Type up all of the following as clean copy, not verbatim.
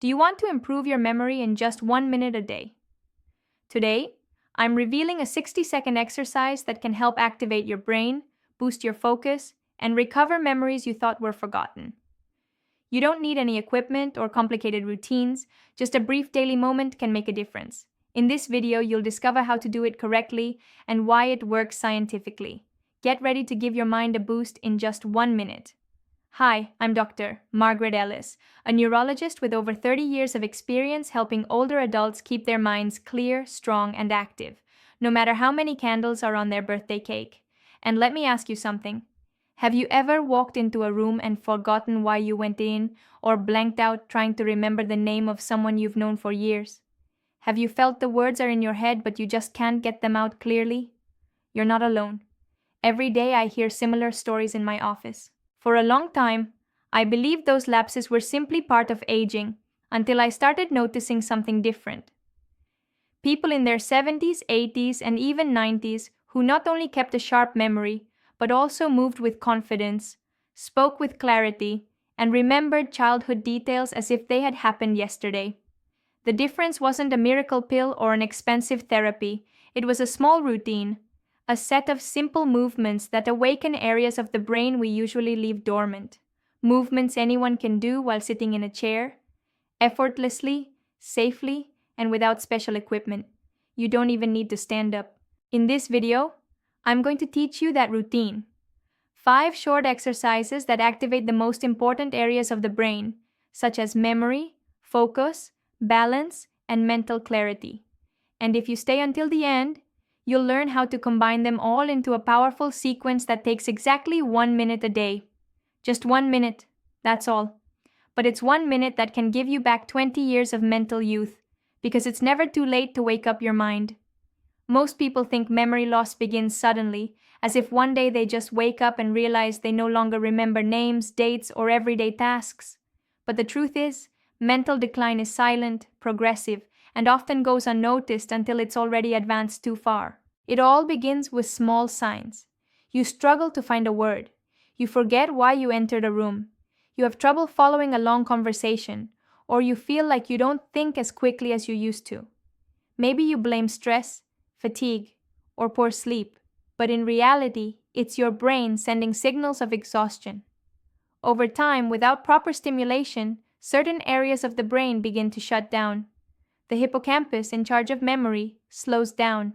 Do you want to improve your memory in just 1 minute a day? Today, I'm revealing a 60-second exercise that can help activate your brain, boost your focus, and recover memories you thought were forgotten. You don't need any equipment or complicated routines, just a brief daily moment can make a difference. In this video, you'll discover how to do it correctly and why it works scientifically. Get ready to give your mind a boost in just 1 minute. Hi, I'm Dr. Margaret Ellis, a neurologist with over 30 years of experience helping older adults keep their minds clear, strong, and active, no matter how many candles are on their birthday cake. And let me ask you something. Have you ever walked into a room and forgotten why you went in, or blanked out trying to remember the name of someone you've known for years? Have you felt the words are in your head but you just can't get them out clearly? You're not alone. Every day I hear similar stories in my office. For a long time, I believed those lapses were simply part of aging until I started noticing something different. People in their 70s, 80s, and even 90s who not only kept a sharp memory, but also moved with confidence, spoke with clarity, and remembered childhood details as if they had happened yesterday. The difference wasn't a miracle pill or an expensive therapy, it was a small routine, a set of simple movements that awaken areas of the brain we usually leave dormant. Movements anyone can do while sitting in a chair, effortlessly, safely, and without special equipment. You don't even need to stand up. In this video, I'm going to teach you that routine. 5 short exercises that activate the most important areas of the brain, such as memory, focus, balance, and mental clarity. And if you stay until the end, you'll learn how to combine them all into a powerful sequence that takes exactly 1 minute a day. Just 1 minute, that's all. But it's 1 minute that can give you back 20 years of mental youth, because it's never too late to wake up your mind. Most people think memory loss begins suddenly, as if one day they just wake up and realize they no longer remember names, dates, or everyday tasks. But the truth is, mental decline is silent, progressive, and often goes unnoticed until it's already advanced too far. It all begins with small signs. You struggle to find a word. You forget why you entered a room. You have trouble following a long conversation, or you feel like you don't think as quickly as you used to. Maybe you blame stress, fatigue, or poor sleep, but in reality, it's your brain sending signals of exhaustion. Over time, without proper stimulation, certain areas of the brain begin to shut down. The hippocampus, in charge of memory, slows down.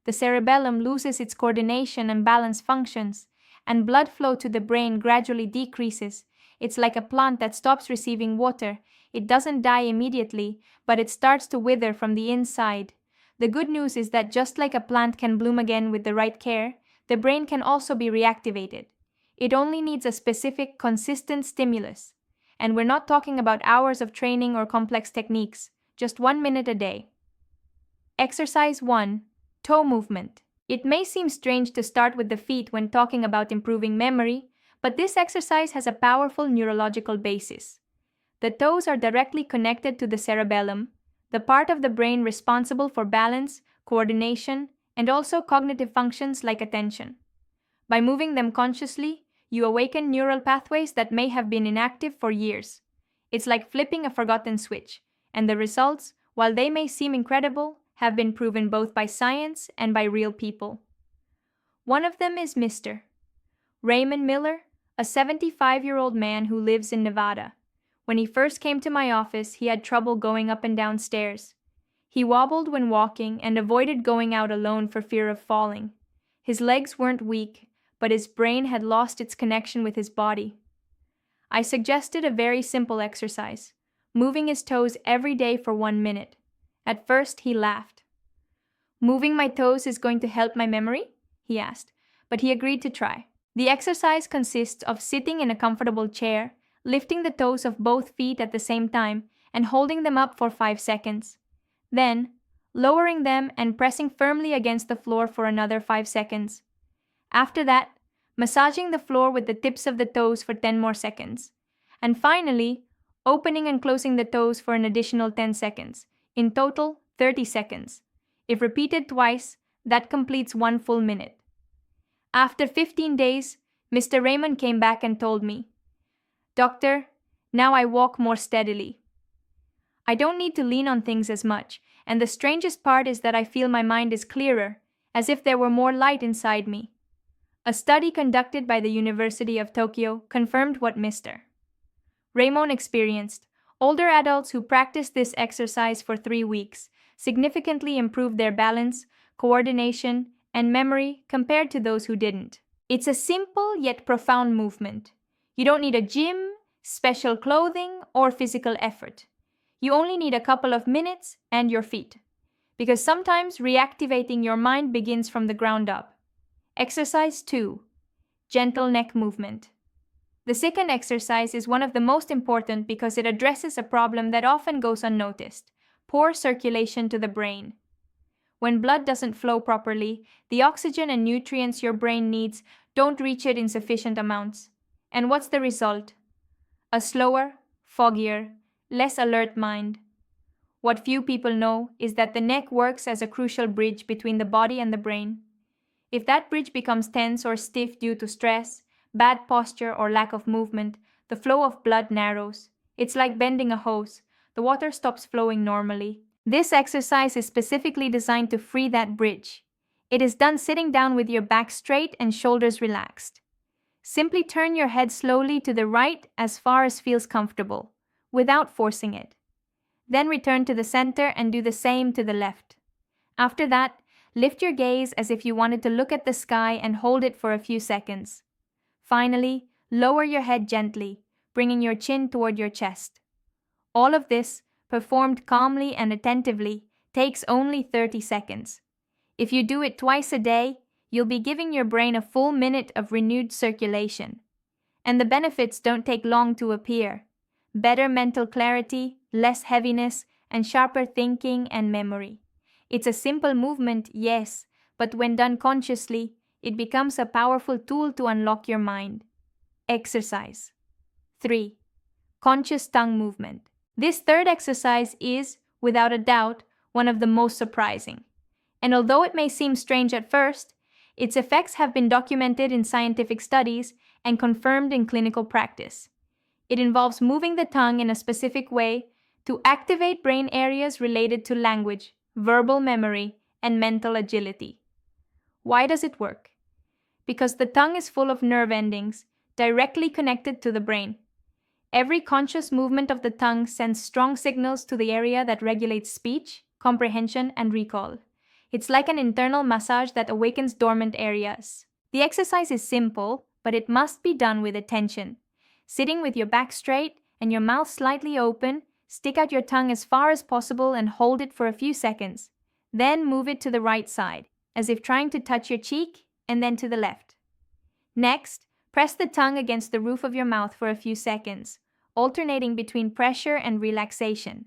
The cerebellum loses its coordination and balance functions, and blood flow to the brain gradually decreases. It's like a plant that stops receiving water. It doesn't die immediately, but it starts to wither from the inside. The good news is that just like a plant can bloom again with the right care, the brain can also be reactivated. It only needs a specific, consistent stimulus. And we're not talking about hours of training or complex techniques. Just 1 minute a day. Exercise 1. Toe movement. It may seem strange to start with the feet when talking about improving memory, but this exercise has a powerful neurological basis. The toes are directly connected to the cerebellum, the part of the brain responsible for balance, coordination, and also cognitive functions like attention. By moving them consciously, you awaken neural pathways that may have been inactive for years. It's like flipping a forgotten switch. And the results, while they may seem incredible, have been proven both by science and by real people. One of them is Mr. Raymond Miller, a 75-year-old man who lives in Nevada. When he first came to my office, he had trouble going up and down stairs. He wobbled when walking and avoided going out alone for fear of falling. His legs weren't weak, but his brain had lost its connection with his body. I suggested a very simple exercise. Moving his toes every day for 1 minute. At first, he laughed. "Moving my toes is going to help my memory?" he asked, but he agreed to try. The exercise consists of sitting in a comfortable chair, lifting the toes of both feet at the same time, and holding them up for 5 seconds. Then, lowering them and pressing firmly against the floor for another 5 seconds. After that, massaging the floor with the tips of the toes for 10 more seconds. And finally, opening and closing the toes for an additional 10 seconds. In total, 30 seconds. If repeated twice, that completes 1 full minute. After 15 days, Mr. Raymond came back and told me, "Doctor, now I walk more steadily." I don't need to lean on things as much, and the strangest part is that I feel my mind is clearer, as if there were more light inside me. A study conducted by the University of Tokyo confirmed what Mr. Raymond experienced. Older adults who practiced this exercise for 3 weeks significantly improved their balance, coordination, and memory compared to those who didn't. It's a simple yet profound movement. You don't need a gym, special clothing, or physical effort. You only need a couple of minutes and your feet. Because sometimes reactivating your mind begins from the ground up. Exercise 2. Gentle neck movement. The second exercise is one of the most important because it addresses a problem that often goes unnoticed: poor circulation to the brain. When blood doesn't flow properly, the oxygen and nutrients your brain needs don't reach it in sufficient amounts. And what's the result? A slower, foggier, less alert mind. What few people know is that the neck works as a crucial bridge between the body and the brain. If that bridge becomes tense or stiff due to stress, bad posture, or lack of movement, the flow of blood narrows. It's like bending a hose. The water stops flowing normally. This exercise is specifically designed to free that bridge. It is done sitting down with your back straight and shoulders relaxed. Simply turn your head slowly to the right as far as feels comfortable, without forcing it. Then return to the center and do the same to the left. After that, lift your gaze as if you wanted to look at the sky and hold it for a few seconds. Finally, lower your head gently, bringing your chin toward your chest. All of this, performed calmly and attentively, takes only 30 seconds. If you do it twice a day, you'll be giving your brain a full minute of renewed circulation. And the benefits don't take long to appear. Better mental clarity, less heaviness, and sharper thinking and memory. It's a simple movement, yes, but when done consciously, it becomes a powerful tool to unlock your mind. Exercise 3. Conscious tongue movement. This third exercise is, without a doubt, one of the most surprising. And although it may seem strange at first, its effects have been documented in scientific studies and confirmed in clinical practice. It involves moving the tongue in a specific way to activate brain areas related to language, verbal memory, and mental agility. Why does it work? Because the tongue is full of nerve endings directly connected to the brain. Every conscious movement of the tongue sends strong signals to the area that regulates speech, comprehension, and recall. It's like an internal massage that awakens dormant areas. The exercise is simple, but it must be done with attention. Sitting with your back straight and your mouth slightly open, stick out your tongue as far as possible and hold it for a few seconds. Then move it to the right side, as if trying to touch your cheek, and then to the left. Next, press the tongue against the roof of your mouth for a few seconds, alternating between pressure and relaxation.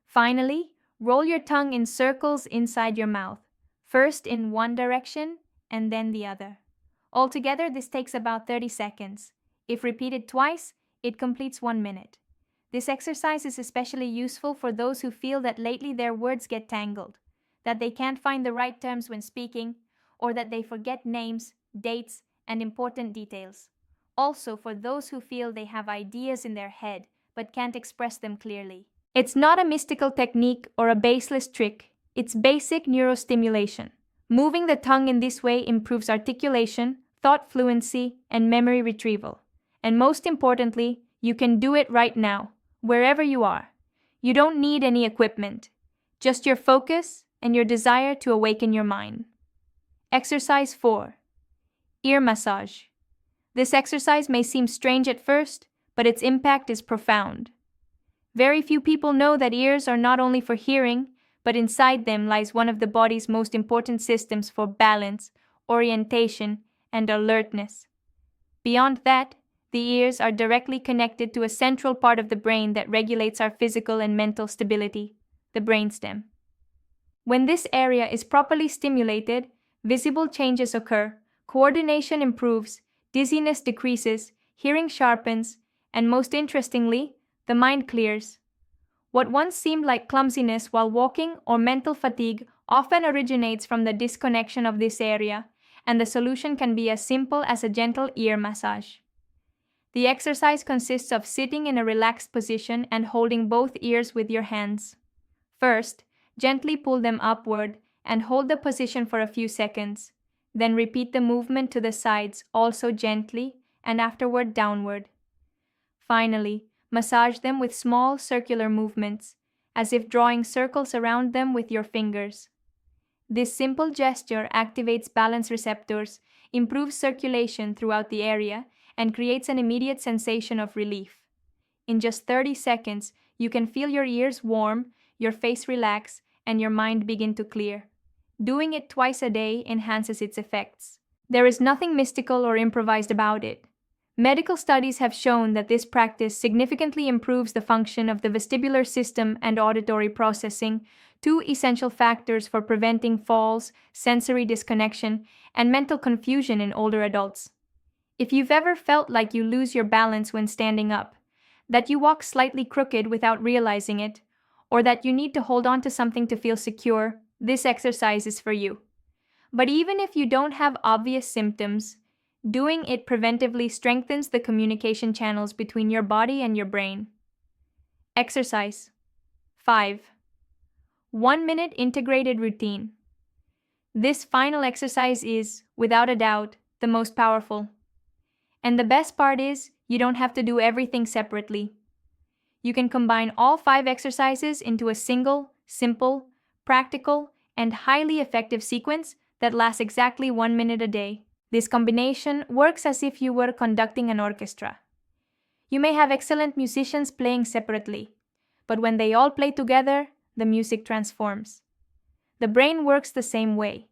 Finally, roll your tongue in circles inside your mouth, first in one direction and then the other. Altogether, this takes about 30 seconds. If repeated twice, it completes 1 minute. This exercise is especially useful for those who feel that lately their words get tangled, that they can't find the right terms when speaking, or that they forget names, dates, and important details. Also for those who feel they have ideas in their head but can't express them clearly. It's not a mystical technique or a baseless trick. It's basic neurostimulation. Moving the tongue in this way improves articulation, thought fluency, and memory retrieval. And most importantly, you can do it right now, wherever you are. You don't need any equipment, just your focus and your desire to awaken your mind. Exercise 4. Ear massage. This exercise may seem strange at first, but its impact is profound. Very few people know that ears are not only for hearing, but inside them lies one of the body's most important systems for balance, orientation, and alertness. Beyond that, the ears are directly connected to a central part of the brain that regulates our physical and mental stability, the brainstem. When this area is properly stimulated, visible changes occur, coordination improves, dizziness decreases, hearing sharpens, and most interestingly, the mind clears. What once seemed like clumsiness while walking or mental fatigue often originates from the disconnection of this area, and the solution can be as simple as a gentle ear massage. The exercise consists of sitting in a relaxed position and holding both ears with your hands. First, gently pull them upward and hold the position for a few seconds. Then repeat the movement to the sides, also gently, and afterward downward. Finally, massage them with small circular movements, as if drawing circles around them with your fingers. This simple gesture activates balance receptors, improves circulation throughout the area, and creates an immediate sensation of relief. In just 30 seconds, you can feel your ears warm, your face relax, and your mind begin to clear. Doing it twice a day enhances its effects. There is nothing mystical or improvised about it. Medical studies have shown that this practice significantly improves the function of the vestibular system and auditory processing, two essential factors for preventing falls, sensory disconnection, and mental confusion in older adults. If you've ever felt like you lose your balance when standing up, that you walk slightly crooked without realizing it, or that you need to hold on to something to feel secure, this exercise is for you. But even if you don't have obvious symptoms, doing it preventively strengthens the communication channels between your body and your brain. Exercise 5. 1-minute integrated routine. This final exercise is, without a doubt, the most powerful. And the best part is, you don't have to do everything separately. You can combine all 5 exercises into a single, simple, practical, and highly effective sequence that lasts exactly 1 minute a day. This combination works as if you were conducting an orchestra. You may have excellent musicians playing separately, but when they all play together, the music transforms. The brain works the same way.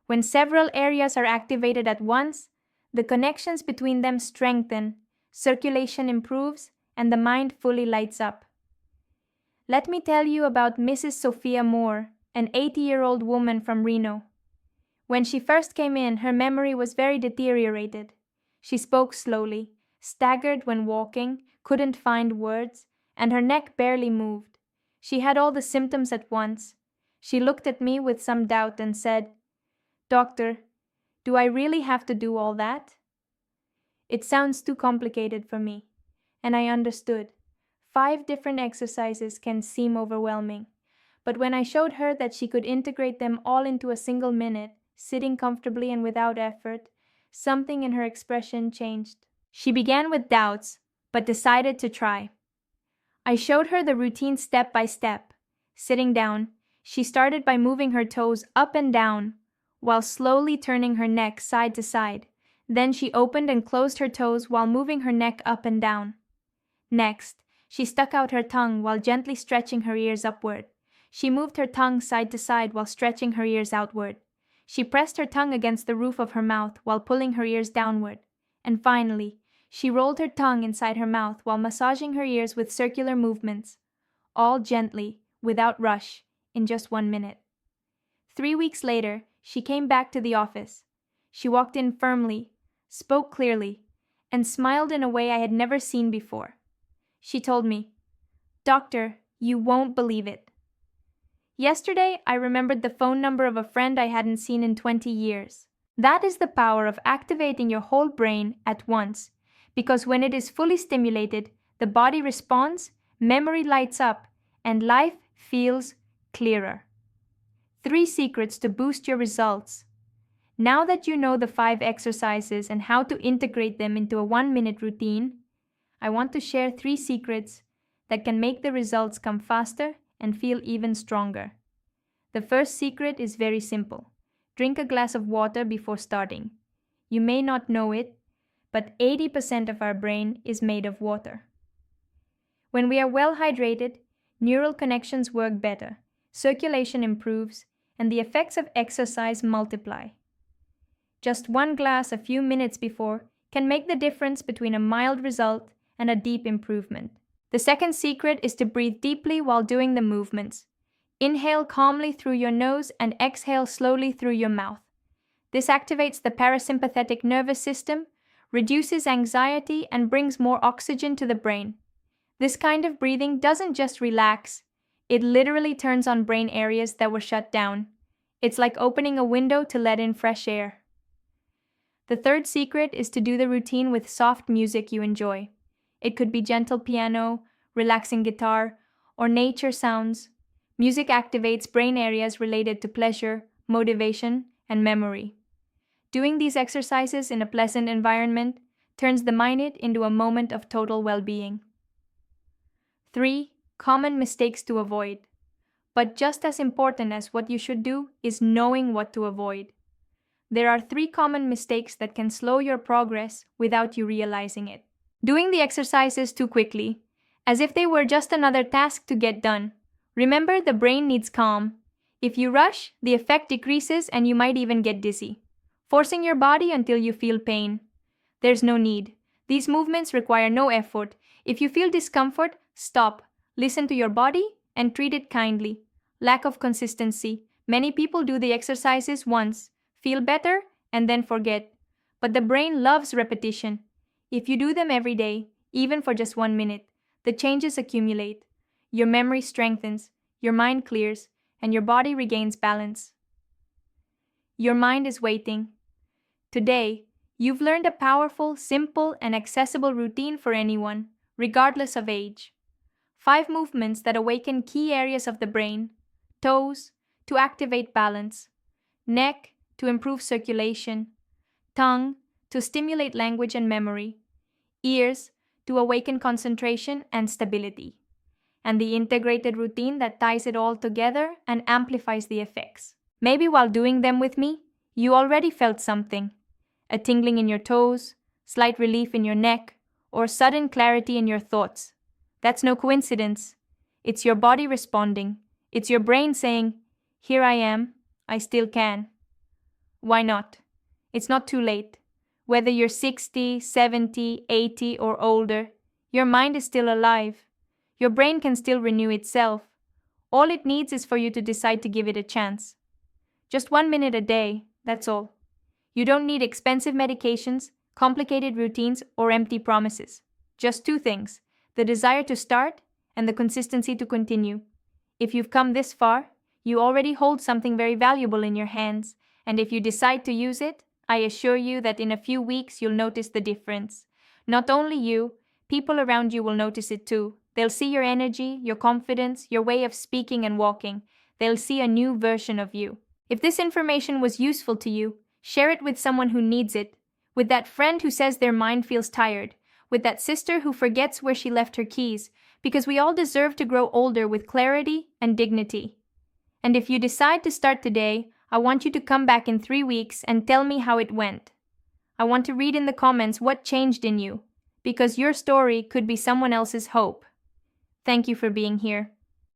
When several areas are activated at once, the connections between them strengthen, circulation improves, and the mind fully lights up. Let me tell you about Mrs. Sophia Moore, an 80-year-old woman from Reno. When she first came in, her memory was very deteriorated. She spoke slowly, staggered when walking, couldn't find words, and her neck barely moved. She had all the symptoms at once. She looked at me with some doubt and said, "Doctor, do I really have to do all that?" It sounds too complicated for me, and I understood. 5 different exercises can seem overwhelming, but when I showed her that she could integrate them all into a single minute, sitting comfortably and without effort, something in her expression changed. She began with doubts, but decided to try. I showed her the routine step by step. Sitting down, she started by moving her toes up and down, while slowly turning her neck side to side. Then she opened and closed her toes while moving her neck up and down. Next, she stuck out her tongue while gently stretching her ears upward. She moved her tongue side to side while stretching her ears outward. She pressed her tongue against the roof of her mouth while pulling her ears downward. And finally, she rolled her tongue inside her mouth while massaging her ears with circular movements, all gently, without rush, in just 1 minute. 3 weeks later, she came back to the office. She walked in firmly, spoke clearly, and smiled in a way I had never seen before. She told me, "Doctor, you won't believe it." Yesterday, I remembered the phone number of a friend I hadn't seen in 20 years. That is the power of activating your whole brain at once, because when it is fully stimulated, the body responds, memory lights up, and life feels clearer. 3 secrets to boost your results. Now that you know the 5 exercises and how to integrate them into a 1-minute routine, I want to share 3 secrets that can make the results come faster and feel even stronger. The first secret is very simple. Drink a glass of water before starting. You may not know it, but 80% of our brain is made of water. When we are well hydrated, neural connections work better, circulation improves, and the effects of exercise multiply. Just 1 glass a few minutes before can make the difference between a mild result and a deep improvement. The second secret is to breathe deeply while doing the movements. Inhale calmly through your nose and exhale slowly through your mouth. This activates the parasympathetic nervous system, reduces anxiety, and brings more oxygen to the brain. This kind of breathing doesn't just relax, it literally turns on brain areas that were shut down. It's like opening a window to let in fresh air. The third secret is to do the routine with soft music you enjoy. It could be gentle piano, relaxing guitar, or nature sounds. Music activates brain areas related to pleasure, motivation, and memory. Doing these exercises in a pleasant environment turns the mind into a moment of total well-being. 3. Common mistakes to avoid. But just as important as what you should do is knowing what to avoid. There are 3 common mistakes that can slow your progress without you realizing it. Doing the exercises too quickly, as if they were just another task to get done. Remember, the brain needs calm. If you rush, the effect decreases and you might even get dizzy, forcing your body until you feel pain. There's no need. These movements require no effort. If you feel discomfort, stop, listen to your body, and treat it kindly. Lack of consistency. Many people do the exercises once, feel better, and then forget. But the brain loves repetition. If you do them every day, even for just 1 minute, the changes accumulate. Your memory strengthens, your mind clears, and your body regains balance. Your mind is waiting. Today, you've learned a powerful, simple, and accessible routine for anyone, regardless of age. 5 movements that awaken key areas of the brain: toes, to activate balance; neck, to improve circulation; tongue, to stimulate language and memory; ears, to awaken concentration and stability; and the integrated routine that ties it all together and amplifies the effects. Maybe while doing them with me, you already felt something: a tingling in your toes, slight relief in your neck, or sudden clarity in your thoughts. That's no coincidence. It's your body responding. It's your brain saying, "Here I am, I still can." Why not? It's not too late. Whether you're 60, 70, 80, or older, your mind is still alive. Your brain can still renew itself. All it needs is for you to decide to give it a chance. Just 1 minute a day, that's all. You don't need expensive medications, complicated routines, or empty promises. Just 2 things: the desire to start and the consistency to continue. If you've come this far, you already hold something very valuable in your hands, and if you decide to use it, I assure you that in a few weeks you'll notice the difference. Not only you, people around you will notice it too. They'll see your energy, your confidence, your way of speaking and walking. They'll see a new version of you. If this information was useful to you, share it with someone who needs it, with that friend who says their mind feels tired, with that sister who forgets where she left her keys, because we all deserve to grow older with clarity and dignity. And if you decide to start today, I want you to come back in 3 weeks and tell me how it went. I want to read in the comments what changed in you, because your story could be someone else's hope. Thank you for being here.